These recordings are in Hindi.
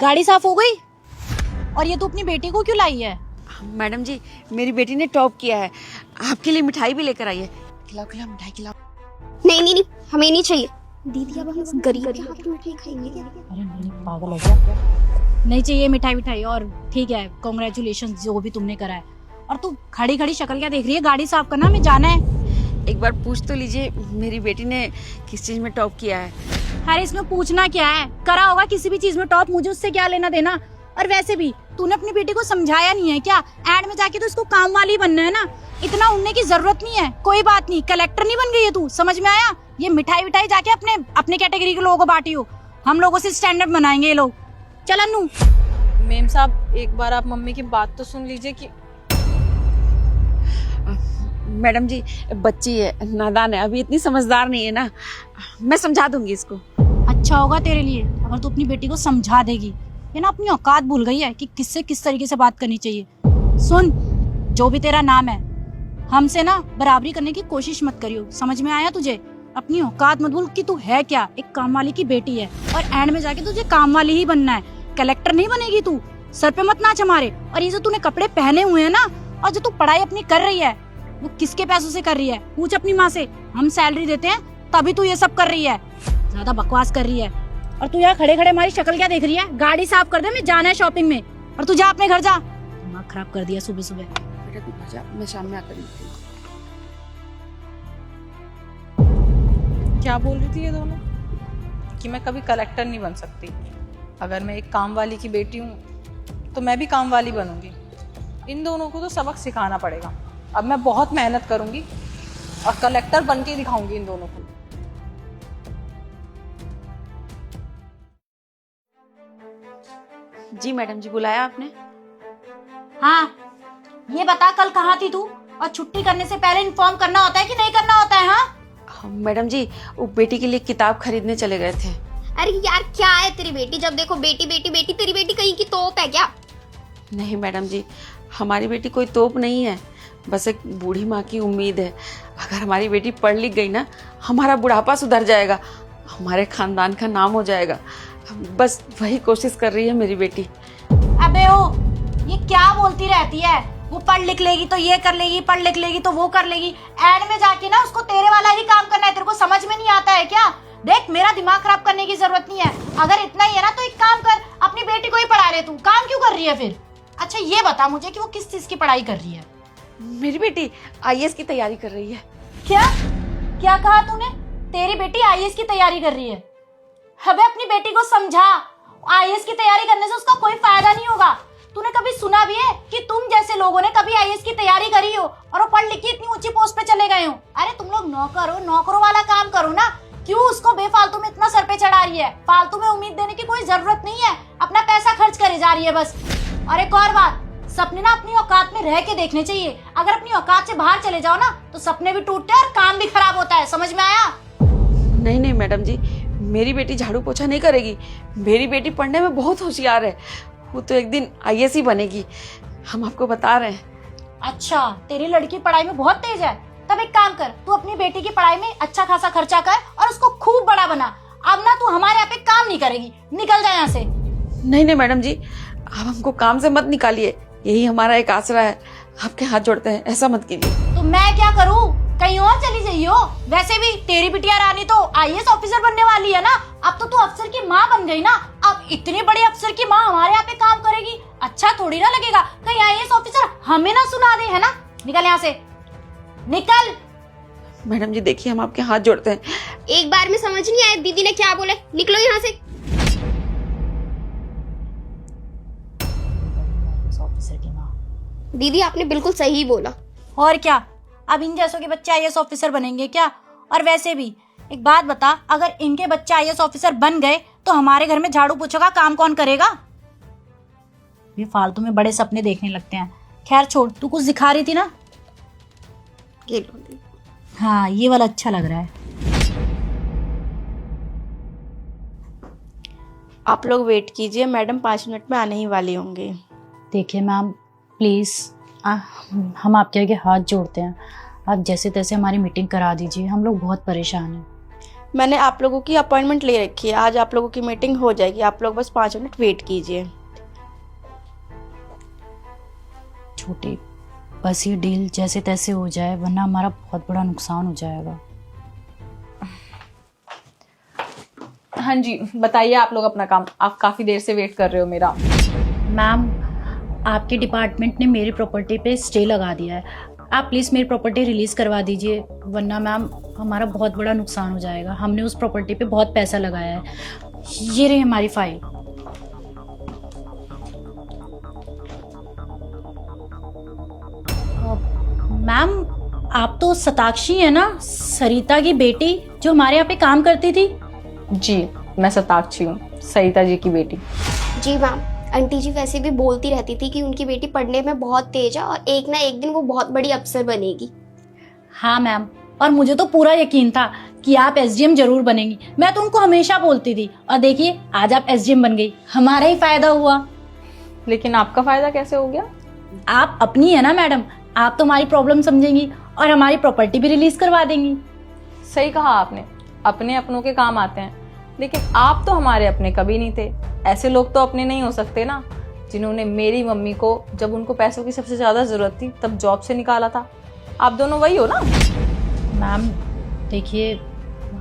गाड़ी साफ हो गई? और ये तू अपनी बेटी को क्यों लाई है? मैडम जी, मेरी बेटी ने टॉप किया है, आपके लिए मिठाई भी लेकर आई है। खिलाओ खिलाओ, मिठाई खिलाओ। नहीं नहीं नहीं, हमें नहीं चाहिए दीदी। अब हम गरीब के हाथ की मिठाई खाएंगे क्या? अरे नहीं, पागल हो गया। नहीं चाहिए मिठाई विठाई। और ठीक है, कॉन्ग्रेचुलेशन जो भी तुमने करा है। और तू खड़ी खड़ी शक्ल क्या देख रही है? गाड़ी साफ करना, हमें जाना है। एक बार पूछ तो लीजिए, मेरी बेटी ने किस चीज में टॉप किया है। अरे इसमें पूछना क्या है? करा होगा किसी भी चीज में टॉप, मुझे उससे क्या लेना देना। और वैसे भी तूने अपनी बेटी को समझाया नहीं है क्या? एंड में जाके तो इसको काम वाली बनना है ना, इतना उड़ने की जरूरत नहीं है। कोई बात नहीं, कलेक्टर नहीं बन गई है तू, समझ में आया? ये मिठाई विठाई जाके अपने अपने कैटेगरी के लोगों को बांटी हो। हम लोगों से स्टैंडर्ड बनाएंगे ये लोग। चल अन्नू। मेम साहब, एक बार आप मम्मी की बात तो सुन लीजिए कि मैडम जी, बच्ची है, नादान है, अभी इतनी समझदार नहीं है ना, मैं समझा दूंगी इसको। अच्छा होगा तेरे लिए अगर तू अपनी बेटी को समझा देगी। ये ना अपनी औकात भूल गई है कि किससे किस तरीके से बात करनी चाहिए। सुन, जो भी तेरा नाम है, हमसे ना बराबरी करने की कोशिश मत करियो, समझ में आया तुझे? अपनी औकात मत भूल कि तू है क्या, एक काम वाली की बेटी है। और एंड में जाके तुझे काम वाली ही बनना है, कलेक्टर नहीं बनेगी तू। सर पे मत नाच हमारे। और ये जो तूने कपड़े पहने हुए हैं ना, और जो तू पढ़ाई अपनी कर रही है, वो किसके पैसों से कर रही है? पूछ अपनी माँ से। हम सैलरी देते हैं तभी तू ये सब कर रही है। ज्यादा बकवास कर रही है। और तू यहाँ खड़े खड़े हमारी शक्ल क्या देख रही है? गाड़ी साफ कर दे, मैं जाना है शॉपिंग में। और तू जा अपने घर जा। दिमाग खराब कर दिया सुबह सुबह। बेटा तू घर जा, मैं शाम में आकर मिलती हूँ। क्या बोल रही थी ये दोनों कि मैं कभी कलेक्टर नहीं बन सकती। अगर मैं एक काम वाली की बेटी हूँ तो मैं भी काम वाली बनूंगी। इन दोनों को तो सबक सिखाना पड़ेगा। अब मैं बहुत मेहनत करूंगी और कलेक्टर बन के दिखाऊंगी इन दोनों को। जी मैडम जी, बुलाया आपने? हाँ, ये बता कल कहाँ थी तू? और छुट्टी करने से पहले इन्फॉर्म करना होता है कि नहीं करना होता है? हाँ मैडम जी, वो बेटी के लिए किताब खरीदने चले गए थे। अरे यार, क्या है तेरी बेटी? जब देखो बेटी बेटी बेटी। तेरी बेटी कहीं की तोप है क्या? नहीं मैडम जी, हमारी बेटी कोई तोप नहीं है, बस एक बूढ़ी माँ की उम्मीद है। अगर हमारी बेटी पढ़ लिख गई ना, हमारा बुढ़ापा सुधर जाएगा, हमारे खानदान का नाम हो जाएगा। बस वही कोशिश कर रही है मेरी बेटी। अबे ओ, ये क्या बोलती रहती है? वो पढ़ लिख लेगी तो ये कर लेगी, पढ़ लिख लेगी तो वो कर लेगी। एंड में जाके ना उसको तेरे वाला ही काम करना है। तेरे को समझ में नहीं आता है क्या? देख, मेरा दिमाग खराब करने की जरूरत नहीं है। अगर इतना ही है ना तो एक काम कर, अपनी बेटी को ही पढ़ा ले। तू काम क्यों कर रही है फिर? अच्छा ये बता मुझे कि वो किस चीज की पढ़ाई कर रही है? मेरी बेटी आईएएस की तैयारी कर रही है। क्या क्या कहा तूने? तेरी बेटी आईएएस की तैयारी कर रही है? अबे अपनी बेटी को समझा, आईएएस की तैयारी करने से उसका कोई फायदा नहीं होगा। तूने कभी सुना भी है कि तुम जैसे लोगों ने कभी आईएएस की तैयारी करी हो और वो पढ़ लिख के इतनी ऊंची पोस्ट पे चले गए हो? अरे तुम लोग नौकर हो, नौकरों वाला काम करो ना। क्यों उसको बेफालतू में इतना सर पे चढ़ा रही है? फालतू में उम्मीद देने की कोई जरूरत नहीं है, अपना पैसा खर्च करे जा रही है बस। और एक और बात, सपने ना अपनी औकात में रह के देखने चाहिए। अगर अपनी औकात से बाहर चले जाओ ना तो सपने भी टूटते हैं और काम भी खराब होता है, समझ में आया? नहीं नहीं मैडम जी, मेरी बेटी झाड़ू पोछा नहीं करेगी। मेरी बेटी पढ़ने में बहुत होशियार है, वो तो एक दिन आईएएस ही बनेगी, हम आपको बता रहे हैं। अच्छा, तेरी लड़की पढ़ाई में बहुत तेज है? तब एक काम कर, तू अपनी बेटी की पढ़ाई में अच्छा खासा खर्चा कर और उसको खूब बड़ा बना। अब ना तू हमारे यहाँ पे काम नहीं करेगी, निकल जा यहाँ से। नहीं नहीं मैडम जी, आप हमको काम से मत निकालिए, यही हमारा एक आसरा है, आपके हाथ जोड़ते हैं, ऐसा मत कीजिए। तो मैं क्या करूँ? कहीं और चली जाइयो। वैसे भी तेरी बिटिया रानी तो आईएएस ऑफिसर बनने वाली है ना। अब तो तू अफसर की माँ बन गई ना। अब इतनी बड़ी अफसर की माँ हमारे यहाँ पे काम करेगी, अच्छा थोड़ी ना लगेगा? कहीं आईएएस ऑफिसर हमें ना सुना दे, है ना? निकल यहाँ से, निकल। मैडम जी देखिए, हम आपके हाथ जोड़ते हैं। एक बार में समझ नहीं आया दीदी ने क्या बोले। निकलो यहाँ से। ऑफिसर की माँ। दीदी आपने बिल्कुल सही बोला। और क्या, अब इन जैसों के बच्चे आईएएस ऑफिसर बनेंगे क्या? और वैसे भी एक बात बता, अगर इनके बच्चे आईएएस ऑफिसर बन गए तो हमारे घर में झाड़ू पोछा का काम कौन करेगा? ये फालतू में बड़े सपने देखने लगते हैं। खैर छोड़, तू कुछ दिखा रही थी ना? ये लो दीदी। हाँ, ये वाला अच्छा लग रहा है। आप लोग वेट कीजिए, मैडम 5 मिनट में आने ही वाली होंगी। देखिए मैम, प्लीज़ हम आपके आगे हाथ जोड़ते हैं, आप जैसे तैसे हमारी मीटिंग करा दीजिए, हम लोग बहुत परेशान हैं। मैंने आप लोगों की अपॉइंटमेंट ले रखी है, आज आप लोगों की मीटिंग हो जाएगी, आप लोग बस 5 मिनट वेट कीजिए। छोटे, बस ये डील जैसे तैसे हो जाए, वरना हमारा बहुत बड़ा नुकसान हो जाएगा। हाँ जी, बताइए आप लोग अपना काम। आप काफ़ी देर से वेट कर रहे हो मेरा। मैम, आपके डिपार्टमेंट ने मेरी प्रॉपर्टी पे स्टे लगा दिया है। आप प्लीज़ मेरी प्रॉपर्टी रिलीज़ करवा दीजिए, वरना मैम हमारा बहुत बड़ा नुकसान हो जाएगा। हमने उस प्रॉपर्टी पे बहुत पैसा लगाया है। ये रही हमारी फाइल। मैम, आप तो सताक्षी है ना, सरिता की बेटी जो हमारे यहाँ पे काम करती थी? जी, मैं सताक्षी हूँ, सरिता जी की बेटी। जी मैम, आंटी जी वैसे भी बोलती रहती थी कि उनकी बेटी पढ़ने में बहुत तेज है और एक ना एक दिन वो बहुत बड़ी अफसर बनेगी। हाँ मैम, और मुझे तो पूरा यकीन था कि आप एसडीएम जरूर बनेंगी। मैं तो उनको हमेशा बोलती थी, और देखिए आज आप एसडीएम बन गई, हमारा ही फायदा हुआ। लेकिन आपका फ़ायदा कैसे हो गया? आप अपनी है ना मैडम, आप तो हमारी प्रॉब्लम समझेंगी और हमारी प्रॉपर्टी भी रिलीज करवा देंगी। सही कहा आपने, अपने अपनों के काम आते हैं, लेकिन आप तो हमारे अपने कभी नहीं थे। ऐसे लोग तो अपने नहीं हो सकते ना, जिन्होंने मेरी मम्मी को जब उनको पैसों की सबसे ज़्यादा ज़रूरत थी तब जॉब से निकाला था। आप दोनों वही हो ना? मैम देखिए,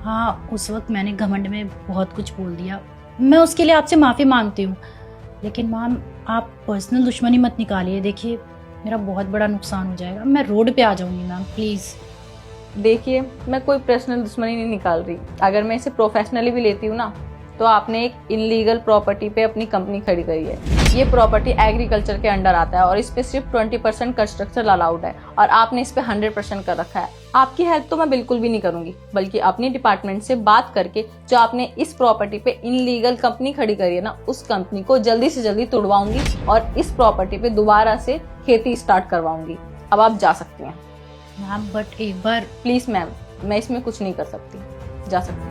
हाँ उस वक्त मैंने घमंड में बहुत कुछ बोल दिया, मैं उसके लिए आपसे माफ़ी मांगती हूँ। लेकिन मैम आप पर्सनल दुश्मनी मत निकालिए, देखिए मेरा बहुत बड़ा नुकसान हो जाएगा, मैं रोड पे आ जाऊँगी मैम, प्लीज़। देखिए, मैं कोई पर्सनल दुश्मनी नहीं निकाल रही। अगर मैं इसे प्रोफेशनली भी लेती हूँ ना, तो आपने एक इनलीगल प्रॉपर्टी पे अपनी कंपनी खड़ी करी है। ये प्रॉपर्टी एग्रीकल्चर के अंडर आता है और इस पे सिर्फ 20% कंस्ट्रक्शन अलाउड है, और आपने इस पे 100% कर रखा है। आपकी हेल्प तो मैं बिल्कुल भी नहीं करूंगी, बल्कि अपनी डिपार्टमेंट से बात करके जो आपने इस प्रॉपर्टी पे इनलीगल कंपनी खड़ी करी है ना, उस कंपनी को जल्दी से जल्दी तोड़वाऊंगी और इस प्रॉपर्टी पे दोबारा से खेती स्टार्ट करवाऊंगी। अब आप जा सकती हैं। मैम बट एक बार प्लीज मैम, मैं इसमें कुछ नहीं कर सकती, जा सकती हैं।